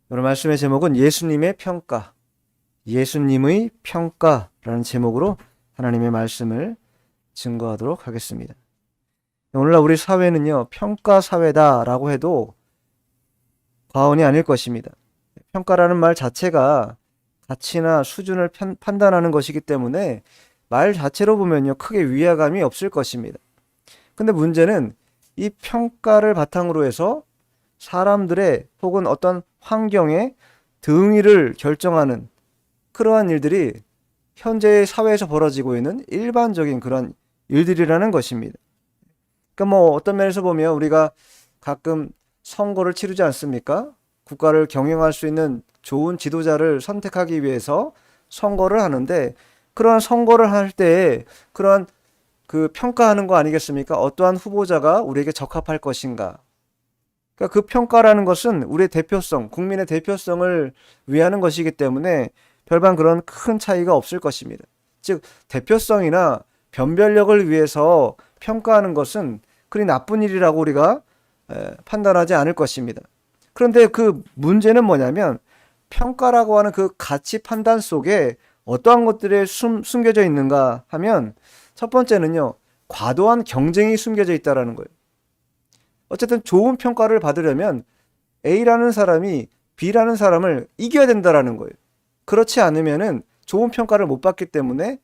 오늘 말씀의 제목은 예수님의 평가, 예수님의 평가라는 제목으로 하나님의 말씀을 증거하도록 하겠습니다. 오늘날 우리 사회는요, 평가 사회다라고 해도 과언이 아닐 것입니다. 평가라는 말 자체가 가치나 수준을 판단하는 것이기 때문에 말 자체로 보면요, 크게 위화감이 없을 것입니다. 근데 문제는 이 평가를 바탕으로 해서 사람들의 혹은 어떤 환경의 등위를 결정하는 그러한 일들이 현재의 사회에서 벌어지고 있는 일반적인 그런 일들이라는 것입니다. 그러니까 어떤 면에서 보면 우리가 가끔 선거를 치르지 않습니까? 국가를 경영할 수 있는 좋은 지도자를 선택하기 위해서 선거를 하는데, 그러한 선거를 할 때 그러한 그 평가하는 거 아니겠습니까? 어떠한 후보자가 우리에게 적합할 것인가? 그러니까 그 평가라는 것은 우리의 대표성, 국민의 대표성을 위하는 것이기 때문에 별반 그런 큰 차이가 없을 것입니다. 즉, 대표성이나 변별력을 위해서 평가하는 것은 그리 나쁜 일이라고 우리가 판단하지 않을 것입니다. 그런데 그 문제는 뭐냐면, 평가라고 하는 그 가치 판단 속에 어떠한 것들이 숨겨져 있는가 하면, 첫 번째는요, 과도한 경쟁이 숨겨져 있다는 거예요. 어쨌든 좋은 평가를 받으려면 A라는 사람이 B라는 사람을 이겨야 된다는 거예요. 그렇지 않으면은 좋은 평가를 못 받기 때문에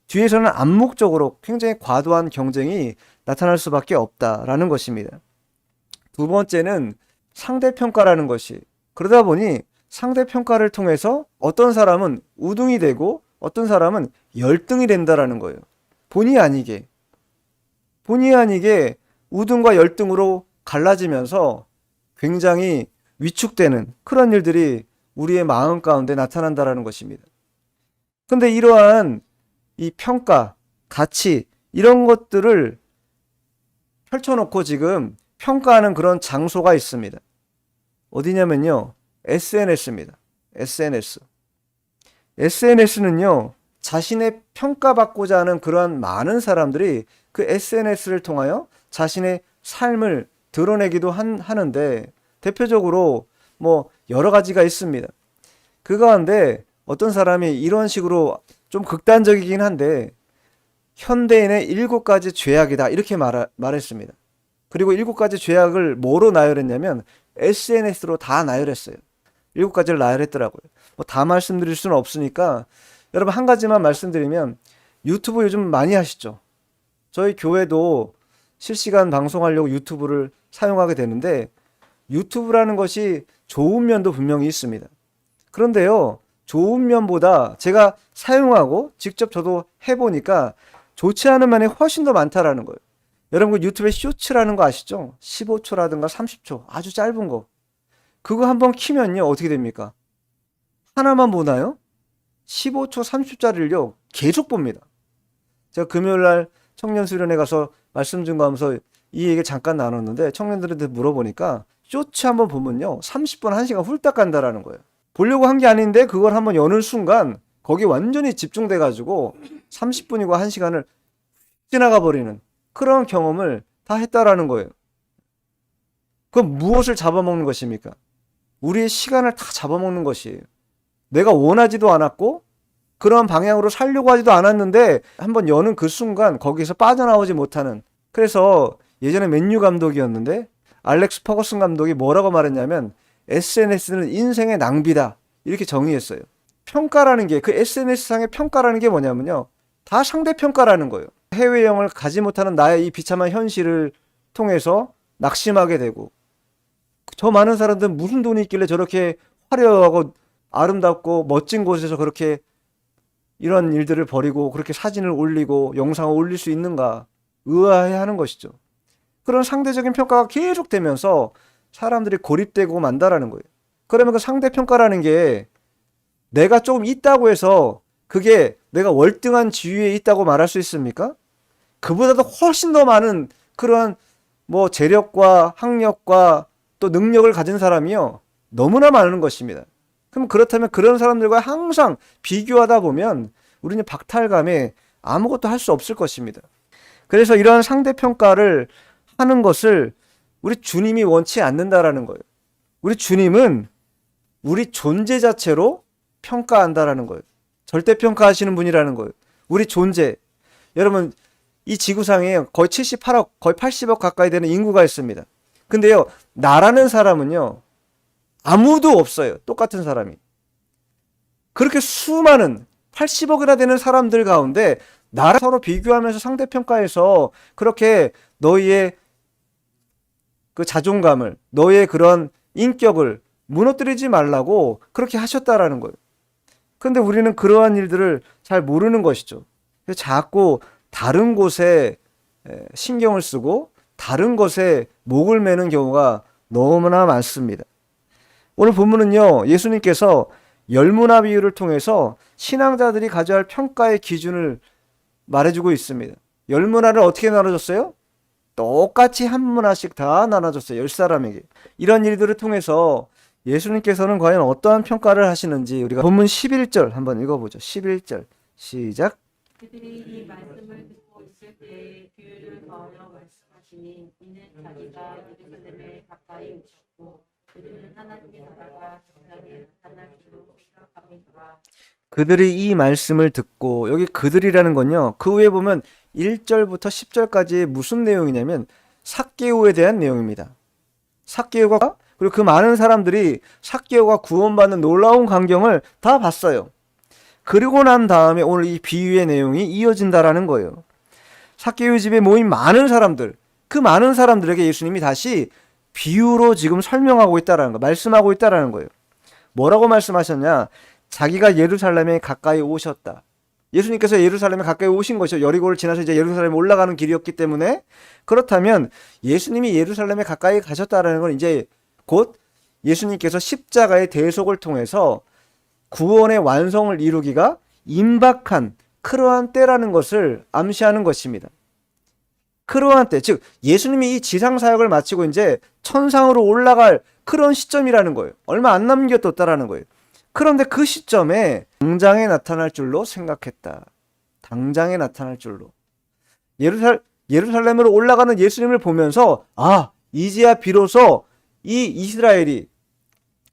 뒤에서는 암묵적으로 굉장히 과도한 경쟁이 나타날 수밖에 없다라는 것입니다. 두 번째는 상대평가라는 것이, 그러다 보니 상대평가를 통해서 어떤 사람은 우등이 되고 어떤 사람은 열등이 된다라는 거예요. 본의 아니게 우등과 열등으로 갈라지면서 굉장히 위축되는 그런 일들이 우리의 마음 가운데 나타난다라는 것입니다. 근데 이러한 이 평가, 가치, 이런 것들을 펼쳐놓고 지금 평가하는 그런 장소가 있습니다. 어디냐면요, SNS입니다. SNS는요, 자신의 평가받고자 하는 그러한 많은 사람들이 그 SNS를 통하여 자신의 삶을 드러내기도 하는데, 대표적으로 여러 가지가 있습니다. 그 가운데 어떤 사람이 이런 식으로 좀 극단적이긴 한데, 현대인의 7가지 죄악이다 이렇게 말했습니다. 그리고 7가지 죄악을 뭐로 나열했냐면 SNS로 다 나열했어요. 7가지를 나열했더라고요. 다 말씀드릴 수는 없으니까 여러분 한 가지만 말씀드리면, 유튜브 요즘 많이 하시죠? 저희 교회도 실시간 방송하려고 유튜브를 사용하게 되는데, 유튜브라는 것이 좋은 면도 분명히 있습니다. 그런데요, 좋은 면보다 제가 사용하고 직접 저도 해보니까 좋지 않은 면이 훨씬 더 많다라는 거예요. 여러분 그 유튜브에 쇼츠라는 거 아시죠? 15초라든가 30초 아주 짧은 거, 그거 한번 키면요 어떻게 됩니까? 하나만 보나요? 15초 30초짜리를요 계속 봅니다. 제가 금요일날 청년 수련회 가서 말씀 증거하면서 이 얘기 잠깐 나눴는데, 청년들한테 물어보니까 쇼츠 한번 보면요 30분 1시간 훌딱 간다라는 거예요. 보려고 한 게 아닌데 그걸 한번 여는 순간 거기 완전히 집중돼 가지고 30분이고 1시간을 지나가 버리는 그런 경험을 다 했다라는 거예요. 그럼 무엇을 잡아먹는 것입니까? 우리의 시간을 다 잡아먹는 것이에요. 내가 원하지도 않았고 그런 방향으로 살려고 하지도 않았는데 한번 여는 그 순간 거기서 빠져나오지 못하는. 그래서 예전에 맨유 감독이었는데 알렉스 퍼거슨 감독이 뭐라고 말했냐면, SNS는 인생의 낭비다 이렇게 정의했어요. 평가라는 게, 그 SNS상의 평가라는 게 뭐냐면요, 다 상대평가라는 거예요. 해외여행을 가지 못하는 나의 이 비참한 현실을 통해서 낙심하게 되고, 저 많은 사람들은 무슨 돈이 있길래 저렇게 화려하고 아름답고 멋진 곳에서 그렇게 이런 일들을 벌이고 그렇게 사진을 올리고 영상을 올릴 수 있는가 의아해하는 것이죠. 그런 상대적인 평가가 계속되면서 사람들이 고립되고 만다라는 거예요. 그러면 그 상대평가라는 게 내가 조금 있다고 해서 그게 내가 월등한 지위에 있다고 말할 수 있습니까? 그보다도 훨씬 더 많은 그런 재력과 학력과 또 능력을 가진 사람이요 너무나 많은 것입니다. 그럼 그렇다면 그런 사람들과 항상 비교하다 보면 우리는 박탈감에 아무것도 할 수 없을 것입니다. 그래서 이런 상대평가를 하는 것을 우리 주님이 원치 않는다라는 거예요. 우리 주님은 우리 존재 자체로 평가한다라는 거예요. 절대평가하시는 분이라는 거예요. 우리 존재. 여러분, 이 지구상에 거의 78억, 거의 80억 가까이 되는 인구가 있습니다. 근데요, 나라는 사람은요, 아무도 없어요. 똑같은 사람이. 그렇게 수많은 80억이나 되는 사람들 가운데 나라 서로 비교하면서 상대평가해서 그렇게 너희의 그 자존감을, 너희의 그런 인격을 무너뜨리지 말라고 그렇게 하셨다라는 거예요. 근데 우리는 그러한 일들을 잘 모르는 것이죠. 그래서 자꾸 다른 곳에 신경을 쓰고 다른 것에 목을 매는 경우가 너무나 많습니다. 오늘 본문은요, 예수님께서 열무나 비유를 통해서 신앙자들이 가져야 할 평가의 기준을 말해주고 있습니다. 열무나를 어떻게 나눠줬어요? 똑같이 한 문화씩 다 나눠줬어요. 10사람에게. 이런 일들을 통해서 예수님께서는 과연 어떠한 평가를 하시는지 우리가 본문 11절 한번 읽어보죠. 11절 시작. 그들이 이 말씀을 듣고 있을 때에 비유를 더하여 말씀하시니 이는 자기가 예루살렘에 가까이 오셨고 그들은 하나님의 나라가 당장에 나타날 줄로 생각합니다. 그들이 이 말씀을 듣고, 여기 그들이라는 건요, 그 위에 보면 1절부터 10절까지 무슨 내용이냐면 삭개오에 대한 내용입니다. 삭개오가, 그리고 그 많은 사람들이 삭개오가 구원받는 놀라운 광경을 다 봤어요. 그리고 난 다음에 오늘 이 비유의 내용이 이어진다라는 거예요. 삭개오 집에 모인 많은 사람들, 그 많은 사람들에게 예수님이 다시 비유로 지금 설명하고 있다라는 거, 말씀하고 있다라는 거예요. 뭐라고 말씀하셨냐? 자기가 예루살렘에 가까이 오셨다. 예수님께서 예루살렘에 가까이 오신 것이죠. 여리고를 지나서 이제 예루살렘에 올라가는 길이었기 때문에, 그렇다면 예수님이 예루살렘에 가까이 가셨다라는 건 이제 곧 예수님께서 십자가의 대속을 통해서 구원의 완성을 이루기가 임박한 그러한 때라는 것을 암시하는 것입니다. 그러한 때, 즉 예수님이 이 지상 사역을 마치고 이제 천상으로 올라갈 그런 시점이라는 거예요. 얼마 안 남겨뒀다라는 거예요. 그런데 그 시점에 당장에 나타날 줄로 생각했다. 당장에 나타날 줄로. 예루살렘으로 올라가는 예수님을 보면서, 아, 이제야 비로소 이 이스라엘이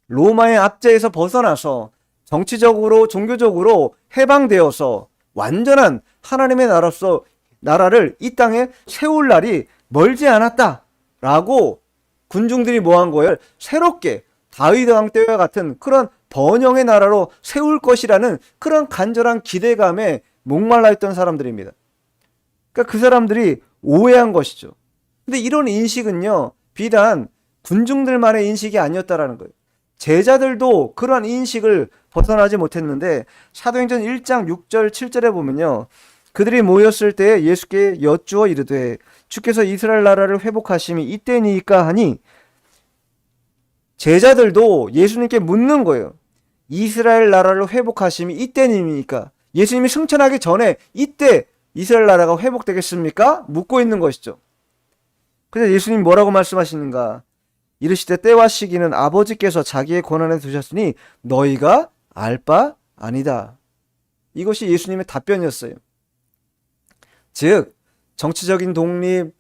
로마의 압제에서 벗어나서 정치적으로 종교적으로 해방되어서 완전한 하나님의 나라를 이 땅에 세울 날이 멀지 않았다라고 군중들이 뭐한 거예요? 새롭게 다윗 왕 때와 같은 그런 번영의 나라로 세울 것이라는 그런 간절한 기대감에 목말라 있던 사람들입니다. 그러니까 그 사람들이 오해한 것이죠. 근데 이런 인식은요, 비단 군중들만의 인식이 아니었다라는 거예요. 제자들도 그러한 인식을 벗어나지 못했는데, 사도행전 1장 6절 7절에 보면요, 그들이 모였을 때 예수께 여쭈어 이르되 주께서 이스라엘 나라를 회복하심이 이때니까 하니, 제자들도 예수님께 묻는 거예요. 이스라엘 나라를 회복하심이 이때니까, 예수님이 승천하기 전에 이때 이스라엘 나라가 회복되겠습니까? 묻고 있는 것이죠. 그래서 예수님이 뭐라고 말씀하시는가? 이르시되 때와 시기는 아버지께서 자기의 권한에 두셨으니 너희가 알 바 아니다. 이것이 예수님의 답변이었어요. 즉 정치적인 독립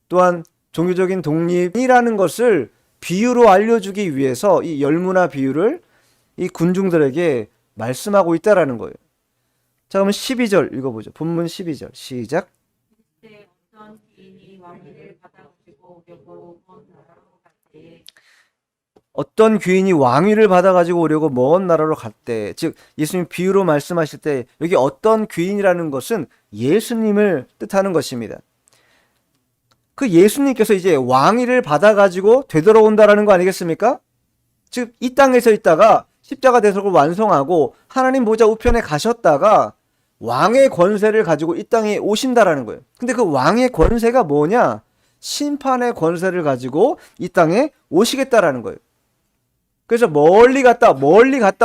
또한 종교적인 독립이라는 것을 비유로 알려주기 위해서 이 열무나 비유를 이 군중들에게 말씀하고 있다라는 거예요. 자, 그러면 12절 읽어보죠. 본문 12절 시작. 이때 어떤 귀인이 왕위를 받아가지고 오려고 먼 나라로 갈 때에 어떤 귀인이 왕위를 받아가지고 오려고 먼 나라로 갔대. 즉 예수님 비유로 말씀하실 때 여기 어떤 귀인이라는 것은 예수님을 뜻하는 것입니다. 그 예수님께서 이제 왕위를 받아가지고 되돌아온다라는 거 아니겠습니까? 즉 이 땅에서 있다가 십자가 대속을 완성하고 하나님 보좌 우편에 가셨다가 왕의 권세를 가지고 이 땅에 오신다라는 거예요. 근데 그 왕의 권세가 뭐냐? 심판의 권세를 가지고 이 땅에 오시겠다라는 거예요. 그래서 멀리 갔다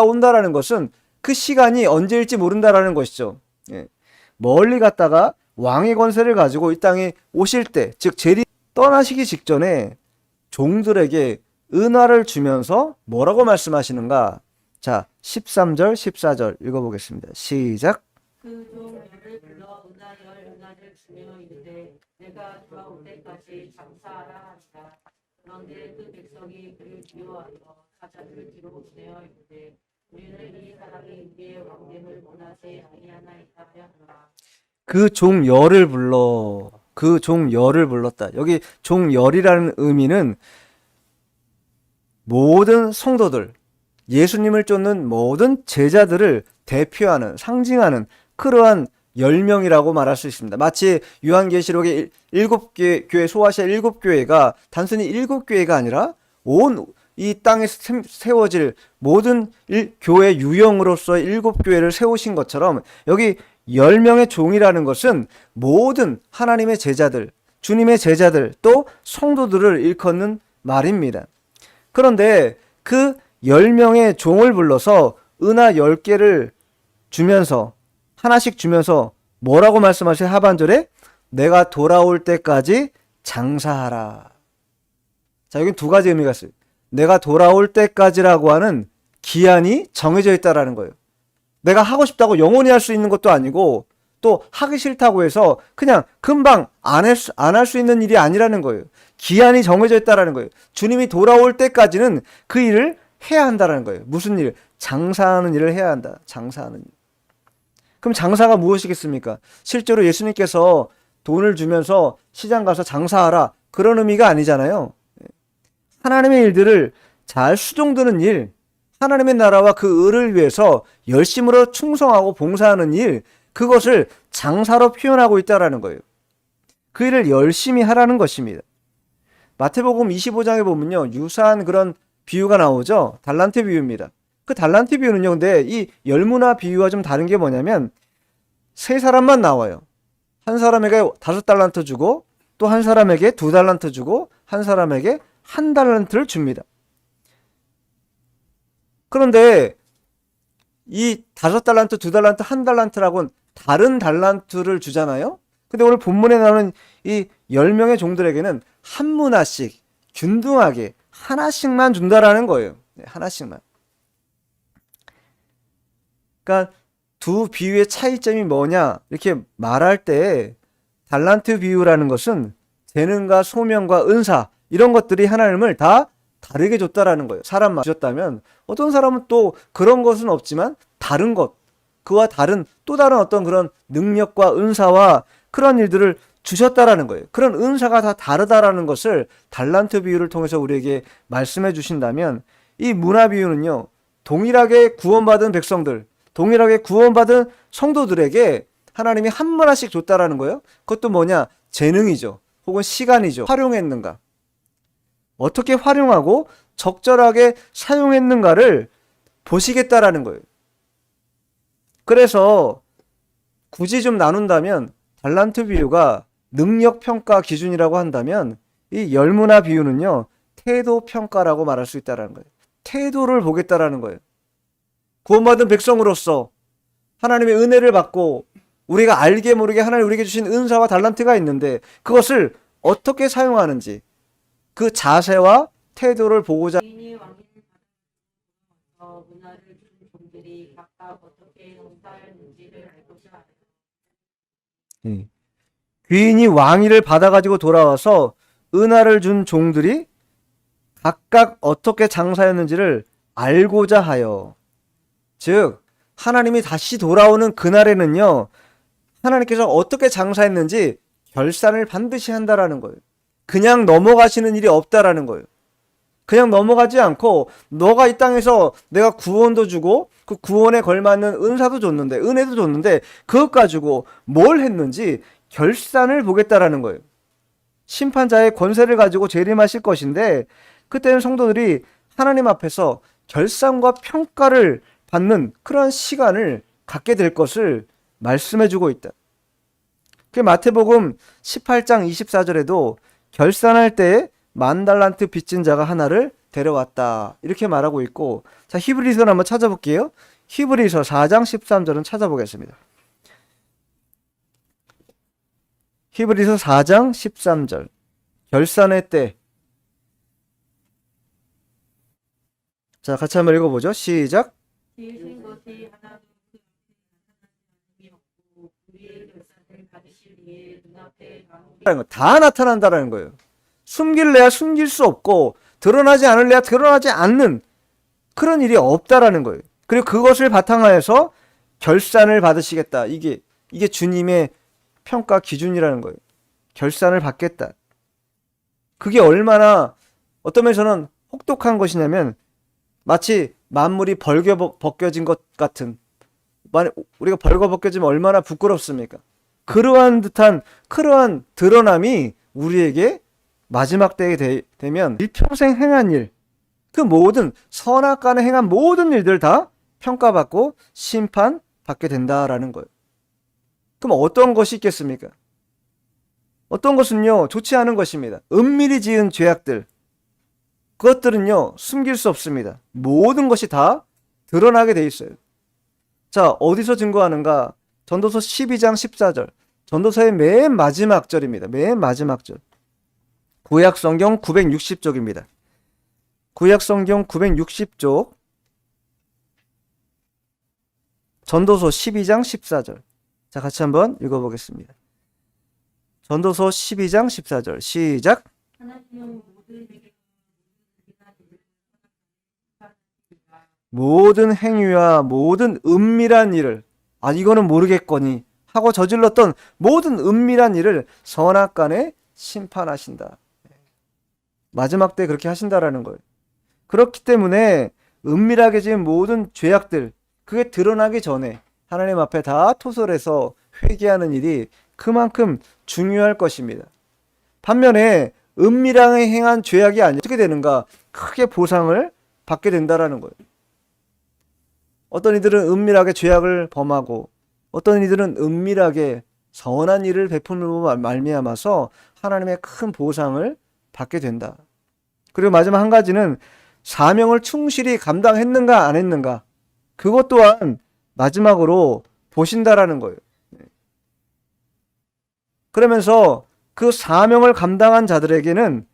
온다라는 것은 그 시간이 언제일지 모른다라는 것이죠. 예. 멀리 갔다가 왕의 권세를 가지고 이 땅에 오실 때, 즉 재림 떠나시기 직전에 종들에게 은화를 주면서 뭐라고 말씀하시는가? 자, 13절, 14절 읽어보겠습니다. 시작. 그 종들을 불러 은하열 은하를 주며 이르되 내가 돌아올 때까지 장사하라 하니라. 그런데 그 백성이 그를 미워하여 사자를 뒤로 보내어 이르되 우리는 이 사람이 우리의 왕됨을 원하지 아니하나이다 하였노라. 그 종열을 불러. 그 종열을 불렀다. 여기 종열이라는 의미는 모든 성도들, 예수님을 쫓는 모든 제자들을 대표하는, 상징하는 그러한 10명이라고 말할 수 있습니다. 마치 요한계시록의 7교회, 소아시아 7교회가 단순히 7교회가 아니라 온 이 땅에 세워질 모든 교회 유형으로서의 7교회를 세우신 것처럼 여기 10명의 종이라는 것은 모든 하나님의 제자들, 주님의 제자들, 또 성도들을 일컫는 말입니다. 그런데 그 10명의 종을 불러서 은하 10개를 주면서 하나씩 주면서 뭐라고 말씀하세요? 하반절에 내가 돌아올 때까지 장사하라. 자, 여기 두 가지 의미가 있어요. 내가 돌아올 때까지라고 하는 기한이 정해져 있다라는 거예요. 내가 하고 싶다고 영원히 할 수 있는 것도 아니고 또 하기 싫다고 해서 그냥 금방 안 할 수 있는 일이 아니라는 거예요. 기한이 정해져 있다라는 거예요. 주님이 돌아올 때까지는 그 일을 해야 한다라는 거예요. 무슨 일? 장사하는 일을 해야 한다. 장사하는 일. 그럼 장사가 무엇이겠습니까? 실제로 예수님께서 돈을 주면서 시장 가서 장사하라 그런 의미가 아니잖아요. 하나님의 일들을 잘 수종드는 일, 하나님의 나라와 그 의를 위해서 열심으로 충성하고 봉사하는 일, 그것을 장사로 표현하고 있다라는 거예요. 그 일을 열심히 하라는 것입니다. 마태복음 25장에 보면요, 유사한 그런 비유가 나오죠. 달란트 비유입니다. 그 달란트 비유는요, 근데 이 열무나 비유와 좀 다른 게 뭐냐면 세 사람만 나와요. 한 사람에게 5달란트 주고 또 한 사람에게 2달란트 주고 한 사람에게 1달란트를 줍니다. 그런데 이 5달란트, 2달란트, 1달란트라고는 다른 달란트를 주잖아요. 근데 오늘 본문에 나오는 이 10명의 종들에게는 한 문화씩 균등하게 하나씩만 준다라는 거예요. 하나씩만. 그러니까 두 비유의 차이점이 뭐냐 이렇게 말할 때 달란트 비유라는 것은 재능과 소명과 은사 이런 것들이 하나님을 다 다르게 줬다라는 거예요. 사람만 주셨다면 어떤 사람은 또 그런 것은 없지만 다른 것, 그와 다른 또 다른 어떤 그런 능력과 은사와 그런 일들을 주셨다라는 거예요. 그런 은사가 다 다르다라는 것을 달란트 비유를 통해서 우리에게 말씀해 주신다면 이 문화 비유는요. 동일하게 구원받은 백성들, 동일하게 구원받은 성도들에게 하나님이 한 문화씩 줬다라는 거예요. 그것도 뭐냐? 재능이죠. 혹은 시간이죠. 활용했는가? 어떻게 활용하고 적절하게 사용했는가를 보시겠다라는 거예요. 그래서 굳이 좀 나눈다면 달란트 비유가 능력 평가 기준이라고 한다면 이 열무나 비유는요. 태도 평가라고 말할 수 있다라는 거예요. 태도를 보겠다라는 거예요. 구원받은 백성으로서 하나님의 은혜를 받고 우리가 알게 모르게 하나님 우리에게 주신 은사와 달란트가 있는데 그것을 어떻게 사용하는지 그 자세와 태도를 보고자 주인이 왕위를 받아서 문화를 준 종들이 각각 어떻게 농사했는지를 알고자 하여 귀인이 왕위를 받아가지고 돌아와서 은하를 준 종들이 각각 어떻게 장사했는지를 알고자 하여 즉 하나님이 다시 돌아오는 그날에는요 하나님께서 어떻게 장사했는지 결산을 반드시 한다라는 거예요. 그냥 넘어가시는 일이 없다라는 거예요. 그냥 넘어가지 않고 너가 이 땅에서 내가 구원도 주고 그 구원에 걸맞는 은사도 줬는데 은혜도 줬는데 그것 가지고 뭘 했는지 결산을 보겠다라는 거예요. 심판자의 권세를 가지고 재림하실 것인데 그때는 성도들이 하나님 앞에서 결산과 평가를 받는 그런 시간을 갖게 될 것을 말씀해주고 있다. 그 마태복음 18장 24절에도 결산할 때에 10,000달란트 빚진 자가 하나를 데려왔다. 이렇게 말하고 있고, 자, 히브리서를 한번 찾아볼게요. 히브리서 4장 13절은 찾아보겠습니다. 히브리서 4장 13절. 결산의 때. 자, 같이 한번 읽어보죠. 시작. 지으신 것이 하나도 그 앞에 나타나지 않음이 없고 우리의 결산을 받으실 이의 눈앞에 다 나타난다라는 거예요. 숨길래야 숨길 수 없고 드러나지 않을래야 드러나지 않는 그런 일이 없다라는 거예요. 그리고 그것을 바탕하여서 결산을 받으시겠다. 이게 주님의 평가 기준이라는 거예요. 결산을 받겠다. 그게 얼마나 어떤 면에서는 혹독한 것이냐면 마치 만물이 벗겨진 것 같은, 우리가 벌거벗겨지면 얼마나 부끄럽습니까? 그러한 드러남이 우리에게 마지막 때에 되면 일평생 행한 일, 그 모든 선악간에 행한 모든 일들 다 평가받고 심판받게 된다라는 거예요. 그럼 어떤 것이 있겠습니까? 어떤 것은요, 좋지 않은 것입니다. 은밀히 지은 죄악들, 그것들은요, 숨길 수 없습니다. 모든 것이 다 드러나게 돼 있어요. 자, 어디서 증거하는가? 전도서 12장 14절. 전도서의 맨 마지막 절입니다. 맨 마지막 절. 구약성경 960쪽입니다. 구약성경 960쪽. 전도서 12장 14절. 자, 같이 한번 읽어보겠습니다. 전도서 12장 14절. 시작. 모든 행위와 모든 은밀한 일을, 이거는 모르겠거니 하고 저질렀던 모든 은밀한 일을 선악간에 심판하신다. 마지막 때 그렇게 하신다라는 거예요. 그렇기 때문에 은밀하게 지은 모든 죄악들, 그게 드러나기 전에 하나님 앞에 다 토설해서 회개하는 일이 그만큼 중요할 것입니다. 반면에 은밀하게 행한 죄악이 아니라 어떻게 되는가? 크게 보상을 받게 된다라는 거예요. 어떤 이들은 은밀하게 죄악을 범하고 어떤 이들은 은밀하게 선한 일을 베풀므로 말미암아서 하나님의 큰 보상을 받게 된다. 그리고 마지막 한 가지는 사명을 충실히 감당했는가 안 했는가, 그것 또한 마지막으로 보신다라는 거예요. 그러면서 그 사명을 감당한 자들에게는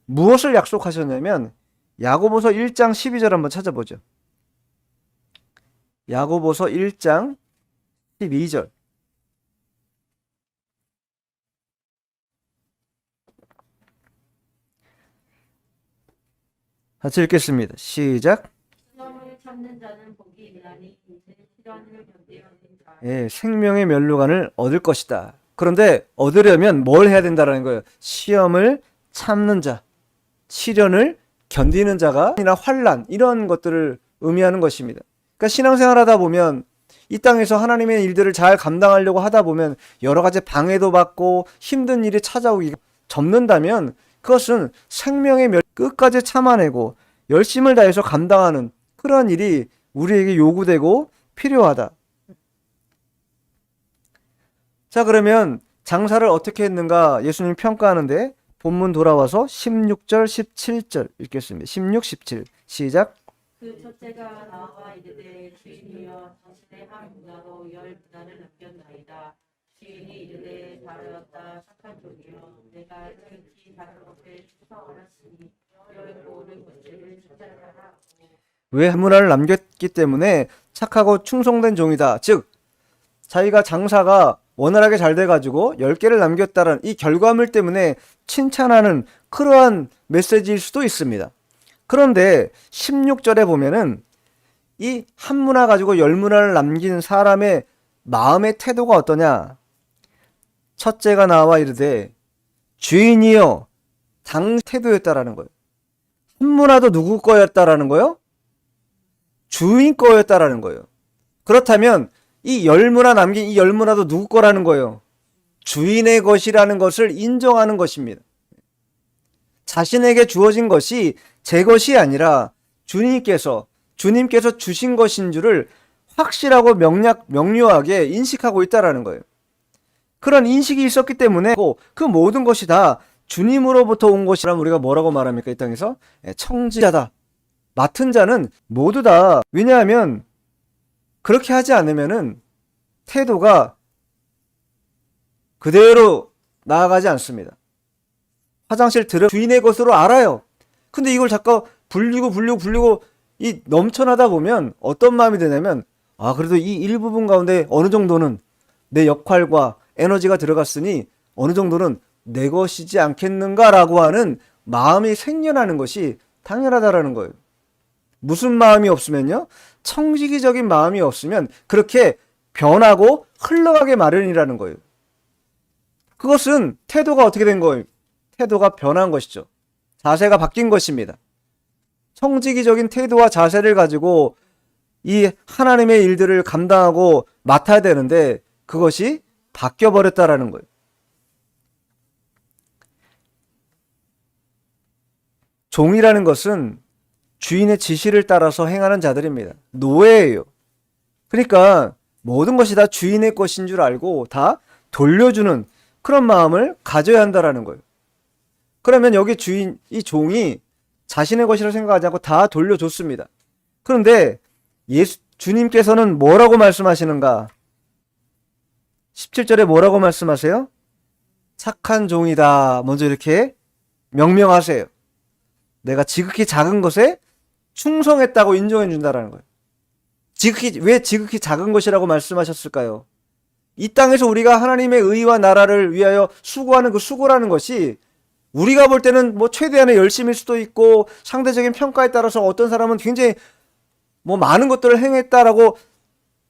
무엇을 약속하셨냐면 야고보서 1장 12절 한번 찾아보죠. 야고보서 1장 12절. 같이 읽겠습니다. 시작. 시험을 참는 자는 복이 있나니 이제 시련을 견디는 자. 예, 생명의 면류관을 얻을 것이다. 그런데 얻으려면 뭘 해야 된다는 거예요? 시험을 참는 자, 시련을 견디는 자가 이나 환난, 이런 것들을 의미하는 것입니다. 그러니까 신앙생활 하다 보면 이 땅에서 하나님의 일들을 잘 감당하려고 하다 보면 여러 가지 방해도 받고 힘든 일이 찾아오기 접는다면 그것은 생명의 끝까지 참아내고 열심을 다해서 감당하는 그런 일이 우리에게 요구되고 필요하다. 자, 그러면 장사를 어떻게 했는가 예수님이 평가하는데 본문 돌아와서 16절 17절 읽겠습니다. 16, 17 시작. 그 첫째가 나와 이르되 주인이여 당신의 한 문화로 열 문화를 남겼나이다. 주인이 이르되 잘하였다 착한 종이여 내가 지극히 다른 것에 충성하였으니 열 고른 것들을 찾아라. 왜 한 문화를 남겼기 때문에 착하고 충성된 종이다. 즉 자기가 장사가 원활하게 잘 돼가지고 10개를 남겼다는 이 결과물 때문에 칭찬하는 그러한 메시지일 수도 있습니다. 그런데 16절에 보면은 이 한 문화 가지고 10문화를 남긴 사람의 마음의 태도가 어떠냐? 첫째가 나와 이르되 주인이여 당 태도였다라는 거예요. 한 문화도 누구 거였다라는 거예요? 주인 거였다라는 거예요. 그렇다면 이 10문화 남긴 이 10문화도 누구 거라는 거예요? 주인의 것이라는 것을 인정하는 것입니다. 자신에게 주어진 것이 제 것이 아니라 주님께서 주신 것인 줄을 확실하고 명료하게 인식하고 있다라는 거예요. 그런 인식이 있었기 때문에 그 모든 것이 다 주님으로부터 온 것이라면 우리가 뭐라고 말합니까? 이 땅에서 청지자다. 맡은 자는 모두 다, 왜냐하면 그렇게 하지 않으면은 태도가 그대로 나아가지 않습니다. 화장실 들어 주인의 것으로 알아요. 근데 이걸 자꾸 불리고 이 넘쳐나다 보면 어떤 마음이 드냐면 그래도 이 일부분 가운데 어느 정도는 내 역할과 에너지가 들어갔으니 어느 정도는 내 것이지 않겠는가라고 하는 마음이 생겨나는 것이 당연하다라는 거예요. 무슨 마음이 없으면요? 청지기적인 마음이 없으면 그렇게 변하고 흘러가게 마련이라는 거예요. 그것은 태도가 어떻게 된 거예요? 태도가 변한 것이죠. 자세가 바뀐 것입니다. 청지기적인 태도와 자세를 가지고 이 하나님의 일들을 감당하고 맡아야 되는데 그것이 바뀌어버렸다라는 거예요. 종이라는 것은 주인의 지시를 따라서 행하는 자들입니다. 노예예요. 그러니까 모든 것이 다 주인의 것인 줄 알고 다 돌려주는 그런 마음을 가져야 한다라는 거예요. 그러면 여기 주인, 이 종이 자신의 것이라고 생각하지 않고 다 돌려줬습니다. 그런데 주님께서는 뭐라고 말씀하시는가? 17절에 뭐라고 말씀하세요? 착한 종이다. 먼저 이렇게 명명하세요. 내가 지극히 작은 것에 충성했다고 인정해 준다라는 거예요. 왜 지극히 작은 것이라고 말씀하셨을까요? 이 땅에서 우리가 하나님의 의와 나라를 위하여 수고하는 그 수고라는 것이 우리가 볼 때는 뭐 최대한의 열심일 수도 있고 상대적인 평가에 따라서 어떤 사람은 굉장히 뭐 많은 것들을 행했다라고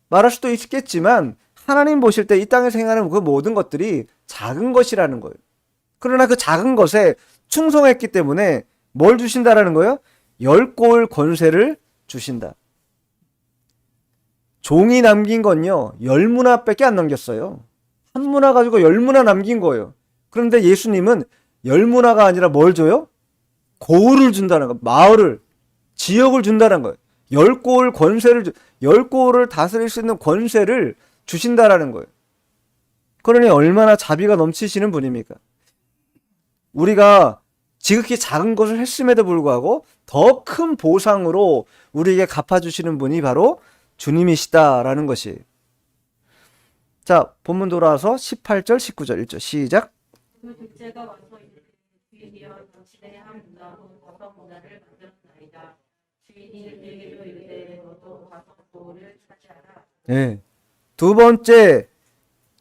말할 수도 있겠지만 하나님 보실 때 이 땅에서 행하는 그 모든 것들이 작은 것이라는 거예요. 그러나 그 작은 것에 충성했기 때문에 뭘 주신다라는 거예요? 10고을 권세를 주신다. 종이 남긴 건요 10문화밖에 안 남겼어요. 한 문화 가지고 10문화 남긴 거예요. 그런데 예수님은 10문화가 아니라 뭘 줘요? 고을을 준다는 거예요. 마을을, 지역을 준다는 거예요. 10고을 권세를 10고을을 다스릴 수 있는 권세를 주신다라는 거예요. 그러니 얼마나 자비가 넘치시는 분입니까? 우리가 지극히 작은 것을 했음에도 불구하고 더 큰 보상으로 우리에게 갚아주시는 분이 바로 주님이시다라는 것이. 자, 본문 돌아와서 18절, 19절 1절 시작. 그 둘째가 와서 주인이여 당신의 한 문화로 5문화를 만들었나이다. 주인이 그에게로 이르되 너도 5고을을 차지하라. 네. 두 번째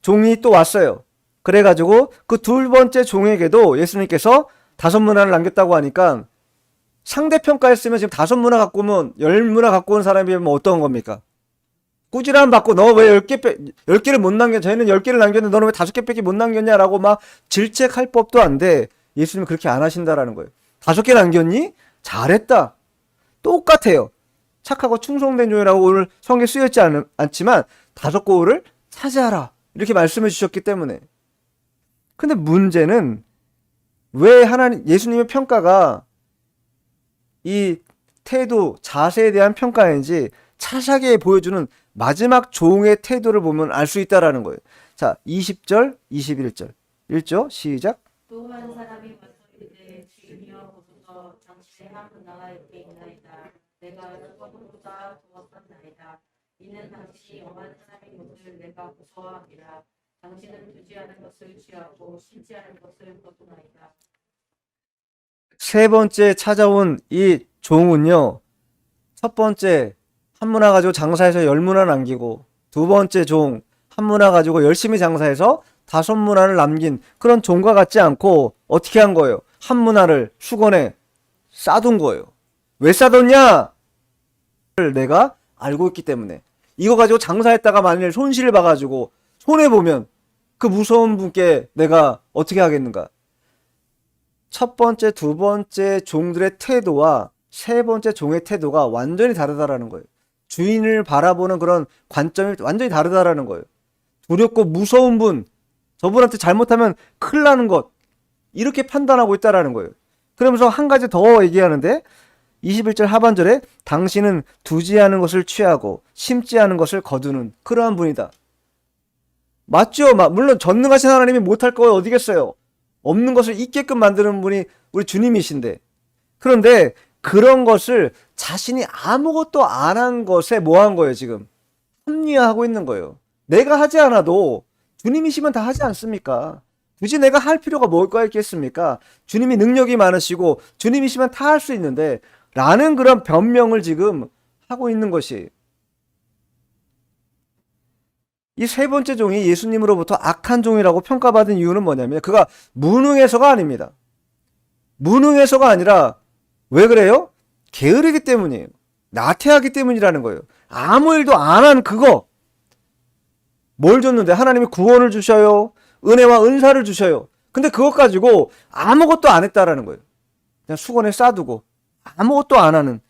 종이 또 왔어요. 그래가지고 그 두 번째 종에게도 예수님께서 5문화를 남겼다고 하니까 상대평가했으면 지금 5문화 갖고 오면 10문화 갖고 온 사람이면 어떤 겁니까? 꾸지람 받고 너 왜 10개를 못 남겨? 저희는 10개를 남겼는데 너는 왜 5개밖에 못 남겼냐라고 막 질책할 법도 안 돼. 예수님은 그렇게 안 하신다라는 거예요. 5개 남겼니? 잘했다. 똑같아요. 착하고 충성된 종이라고 오늘 성경에 쓰여있지 않지만 5고을을 차지하라. 이렇게 말씀해 주셨기 때문에. 근데 문제는 왜 예수님의 평가가 이 태도, 자세에 대한 평가인지 차샤게 보여주는 마지막 종의 태도를 보면 알 수 있다라는 거예요. 자, 20절, 21절. 1절 시작. 또 한 사람이 와서 이르되 주인이여 보소서 당신의 한 문화가 여기 있나이다. 내가 그것보다 더 쌌나이다. 이는 당신이 영한 사람인 것을 내가 무서워함이라. 당신은 두지 않은 것을 취하고 심지 않은 것을 거두나이다. 세 번째 찾아온 이 종은요, 첫 번째 한 문화 가지고 장사해서 10문화 남기고, 두 번째 종 한 문화 가지고 열심히 장사해서 5문화를 남긴 그런 종과 같지 않고 어떻게 한 거예요? 한 문화를 수건에 싸둔 거예요. 왜 싸뒀냐? 내가 알고 있기 때문에. 이거 가지고 장사했다가 만일 손실을 봐가지고 손해보면 그 무서운 분께 내가 어떻게 하겠는가? 첫 번째, 두 번째 종들의 태도와 세 번째 종의 태도가 완전히 다르다라는 거예요. 주인을 바라보는 그런 관점이 완전히 다르다라는 거예요. 두렵고 무서운 분, 저분한테 잘못하면 큰일 나는 것, 이렇게 판단하고 있다라는 거예요. 그러면서 한 가지 더 얘기하는데 21절 하반절에 당신은 두지 않은 것을 취하고 심지 않은 것을 거두는 그러한 분이다. 맞죠? 물론 전능하신 하나님이 못할 거 어디겠어요? 없는 것을 있게끔 만드는 분이 우리 주님이신데, 그런데 그런 것을 자신이 아무것도 안 한 것에 뭐 한 거예요? 지금 합리화하고 있는 거예요. 내가 하지 않아도 주님이시면 다 하지 않습니까? 굳이 내가 할 필요가 뭘까 있겠습니까? 주님이 능력이 많으시고 주님이시면 다 할 수 있는데 라는 그런 변명을 지금 하고 있는 것이. 이 세 번째 종이 예수님으로부터 악한 종이라고 평가받은 이유는 뭐냐면 그가 무능해서가 아닙니다. 무능해서가 아니라 왜 그래요? 게으르기 때문이에요. 나태하기 때문이라는 거예요. 아무 일도 안 한 그거. 뭘 줬는데 하나님이 구원을 주셔요. 은혜와 은사를 주셔요. 근데 그것 가지고 아무것도 안 했다라는 거예요. 그냥 수건에 싸두고 아무것도 안 하는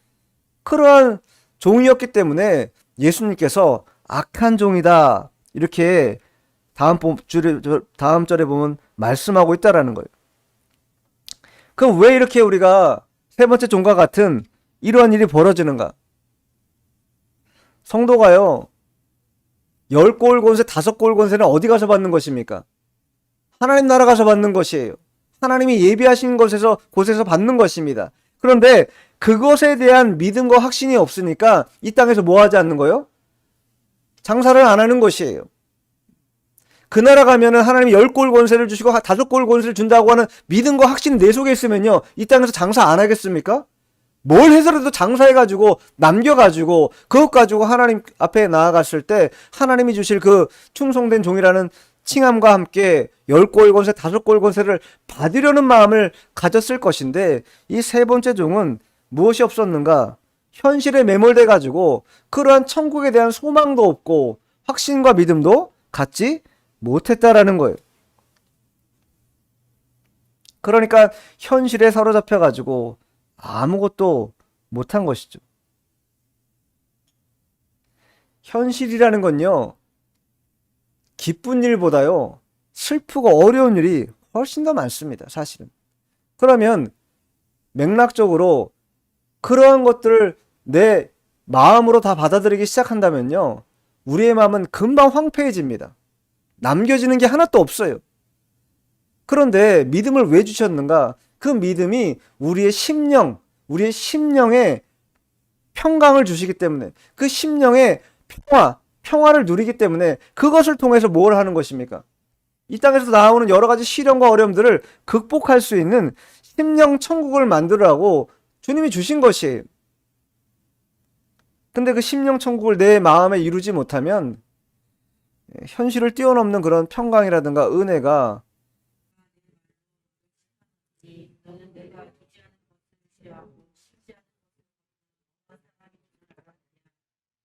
그러한 종이었기 때문에 예수님께서 악한 종이다 이렇게 다음 절에 보면 말씀하고 있다라는 거예요. 그럼 왜 이렇게 우리가 세 번째 종과 같은 이러한 일이 벌어지는가? 성도가요, 10골 권세, 5골 권세는 어디 가서 받는 것입니까? 하나님 나라 가서 받는 것이에요. 하나님이 예비하신 곳에서 받는 것입니다. 그런데 그것에 대한 믿음과 확신이 없으니까 이 땅에서 뭐 하지 않는 거예요? 장사를 안 하는 것이에요. 그 나라 가면은 하나님이 10골 권세를 주시고 5골 권세를 준다고 하는 믿음과 확신이 내 속에 있으면요, 이 땅에서 장사 안 하겠습니까? 뭘 해서라도 장사해가지고 남겨가지고 그것 가지고 하나님 앞에 나아갔을 때 하나님이 주실 그 충성된 종이라는 칭함과 함께 10골 권세, 5골 권세를 받으려는 마음을 가졌을 것인데 이 세 번째 종은 무엇이 없었는가? 현실에 매몰돼 가지고 그러한 천국에 대한 소망도 없고 확신과 믿음도 갖지 못했다라는 거예요. 그러니까 현실에 사로잡혀 가지고 아무것도 못한 것이죠. 현실이라는 건요, 기쁜 일보다요, 슬프고 어려운 일이 훨씬 더 많습니다, 사실은. 그러면 맥락적으로 그러한 것들을 내 마음으로 다 받아들이기 시작한다면요, 우리의 마음은 금방 황폐해집니다. 남겨지는 게 하나도 없어요. 그런데 믿음을 왜 주셨는가? 그 믿음이 우리의 심령에 평강을 주시기 때문에, 그 심령의 평화를 누리기 때문에 그것을 통해서 뭘 하는 것입니까? 이 땅에서 나오는 여러 가지 시련과 어려움들을 극복할 수 있는 심령 천국을 만들으라고 주님이 주신 것이에요. 근데 그 심령 천국을 내 마음에 이루지 못하면 현실을 뛰어넘는 그런 평강이라든가 은혜가 너는 내가 주지 않은 것을 싫어하고 싶지 않은 것을 알았느냐.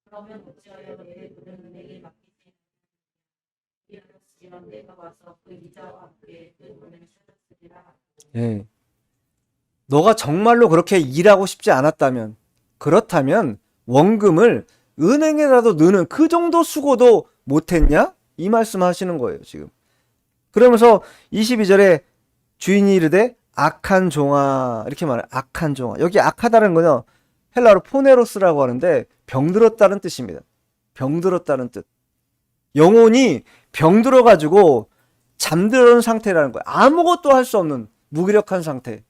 그러면 어찌하여 내 돈을 내게 맡기지 않았으면 내가 와서 그 이자와 함께 그 돈을 찾았으리라. 예. 너가 정말로 그렇게 일하고 싶지 않았다면, 그렇다면 원금을 은행에라도 넣는 그 정도 수고도 못했냐? 이 말씀 하시는 거예요, 지금. 그러면서 22절에 주인이 이르되 악한 종아, 이렇게 말해요. 악한 종아. 여기 악하다는 거는 헬라어로 포네로스라고 하는데 병들었다는 뜻입니다. 병들었다는 뜻. 영혼이 병들어가지고 잠들은 상태라는 거예요. 아무것도 할 수 없는 무기력한 상태.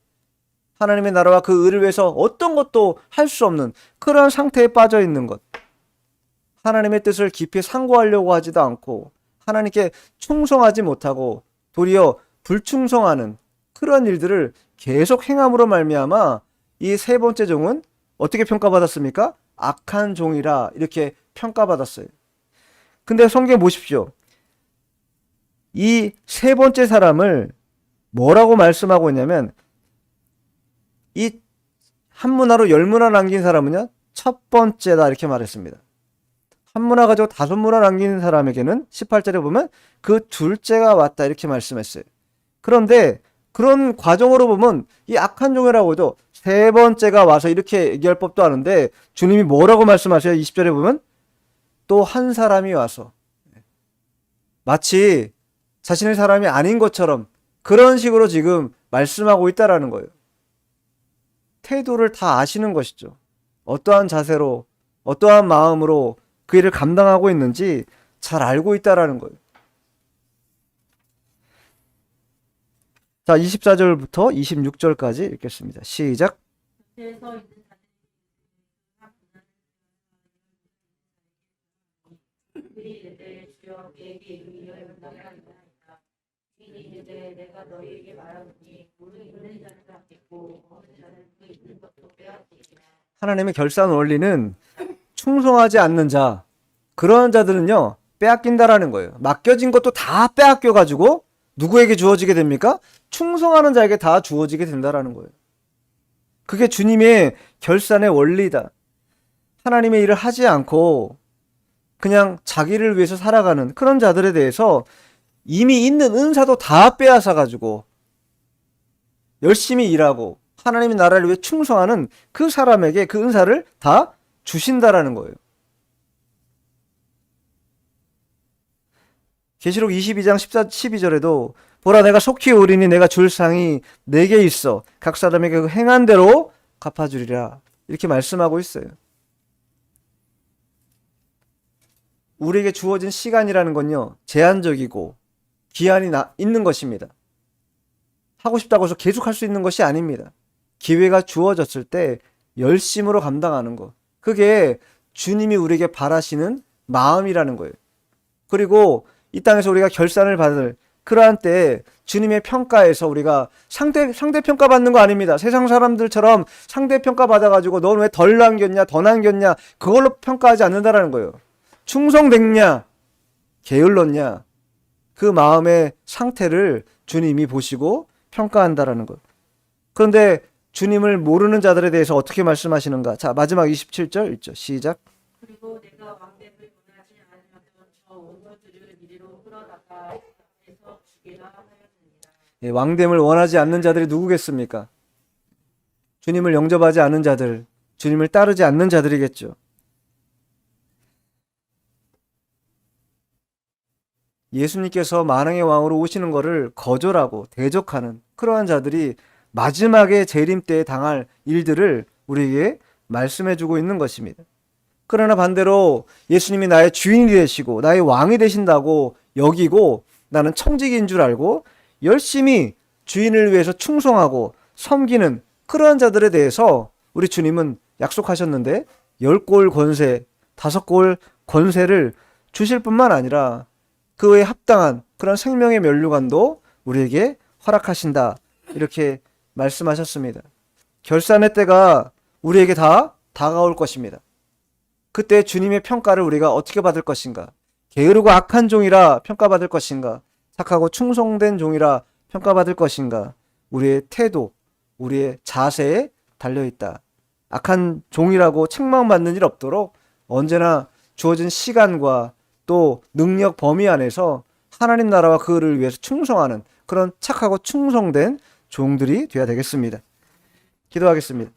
하나님의 나라와 그 의를 위해서 어떤 것도 할 수 없는 그런 상태에 빠져 있는 것. 하나님의 뜻을 깊이 상고하려고 하지도 않고 하나님께 충성하지 못하고 도리어 불충성하는 그런 일들을 계속 행함으로 말미암아 이 세 번째 종은 어떻게 평가받았습니까? 악한 종이라 이렇게 평가받았어요. 근데 성경 보십시오. 이 세 번째 사람을 뭐라고 말씀하고 있냐면 이 한 문화로 10문화 남긴 사람은요, 첫 번째다 이렇게 말했습니다. 한 문화 가지고 5문화 남긴 사람에게는 18절에 보면 그 둘째가 왔다 이렇게 말씀했어요. 그런데 그런 과정으로 보면 이 악한 종이라고 해도 세 번째가 와서 이렇게 얘기할 법도 하는데 주님이 뭐라고 말씀하셔요? 20절에 보면 또 한 사람이 와서 마치 자신의 사람이 아닌 것처럼 그런 식으로 지금 말씀하고 있다라는 거예요. 태도를 다 아시는 것이죠. 어떠한 자세로, 어떠한 마음으로 그 일을 감당하고 있는지 잘 알고 있다라는 거예요. 자, 24절부터 26절까지 읽겠습니다. 시작. 곁에 서 있는 그들이 이르되 주여 우리에게 이르기를 원하나이다. 주인이 이르되 내가 너희에게 말하노니 물을 있는 자는 받겠고 없는 자는 그 있는 것도 빼앗기리라. 하나님의 결산 원리는 충성하지 않는 자, 그러한 자들은요, 빼앗긴다라는 거예요. 맡겨진 것도 다 빼앗겨가지고 누구에게 주어지게 됩니까? 충성하는 자에게 다 주어지게 된다라는 거예요. 그게 주님의 결산의 원리다. 하나님의 일을 하지 않고 그냥 자기를 위해서 살아가는 그런 자들에 대해서 이미 있는 은사도 다 빼앗아가지고 열심히 일하고 하나님의 나라를 위해 충성하는 그 사람에게 그 은사를 다 주신다라는 거예요. 계시록 22장 12절에도 보라 내가 속히 오리니 내가 줄 상이 내게 있어 각 사람에게 그 행한 대로 갚아주리라 이렇게 말씀하고 있어요. 우리에게 주어진 시간이라는 건요 제한적이고 기한이 있는 것입니다. 하고 싶다고 해서 계속 할 수 있는 것이 아닙니다. 기회가 주어졌을 때 열심으로 감당하는 것, 그게 주님이 우리에게 바라시는 마음이라는 거예요. 그리고 이 땅에서 우리가 결산을 받을 그러한 때에 주님의 평가에서 우리가 상대평가 받는 거 아닙니다. 세상 사람들처럼 상대평가 받아가지고 넌 왜 덜 남겼냐 더 남겼냐 그걸로 평가하지 않는다라는 거예요. 충성됐냐 게을렀냐 그 마음의 상태를 주님이 보시고 평가한다라는 것. 그런데 주님을 모르는 자들에 대해서 어떻게 말씀하시는가? 자, 마지막 27절 읽죠. 시작. 그리고 내가 왕됨을 원하지 않으면 저 원고들을 이리로 끌어다가 에서 죽이라 하였느니라. 예, 왕됨을 원하지 않는 자들이 누구겠습니까? 주님을 영접하지 않는 자들, 주님을 따르지 않는 자들이겠죠. 예수님께서 만왕의 왕으로 오시는 것을 거절하고 대적하는 그러한 자들이 마지막에 재림 때에 당할 일들을 우리에게 말씀해 주고 있는 것입니다. 그러나 반대로 예수님이 나의 주인이 되시고 나의 왕이 되신다고 여기고 나는 청직인 줄 알고 열심히 주인을 위해서 충성하고 섬기는 그러한 자들에 대해서 우리 주님은 약속하셨는데 10골 권세, 5골 권세를 주실 뿐만 아니라 그에 합당한 그런 생명의 면류관도 우리에게 허락하신다. 이렇게 말씀하셨습니다. 결산의 때가 우리에게 다 다가올 것입니다. 그때 주님의 평가를 우리가 어떻게 받을 것인가? 게으르고 악한 종이라 평가받을 것인가? 착하고 충성된 종이라 평가받을 것인가? 우리의 태도, 우리의 자세에 달려있다. 악한 종이라고 책망받는 일 없도록 언제나 주어진 시간과 또 능력 범위 안에서 하나님 나라와 그를 위해서 충성하는 그런 착하고 충성된 종들이 되어야 되겠습니다. 기도하겠습니다.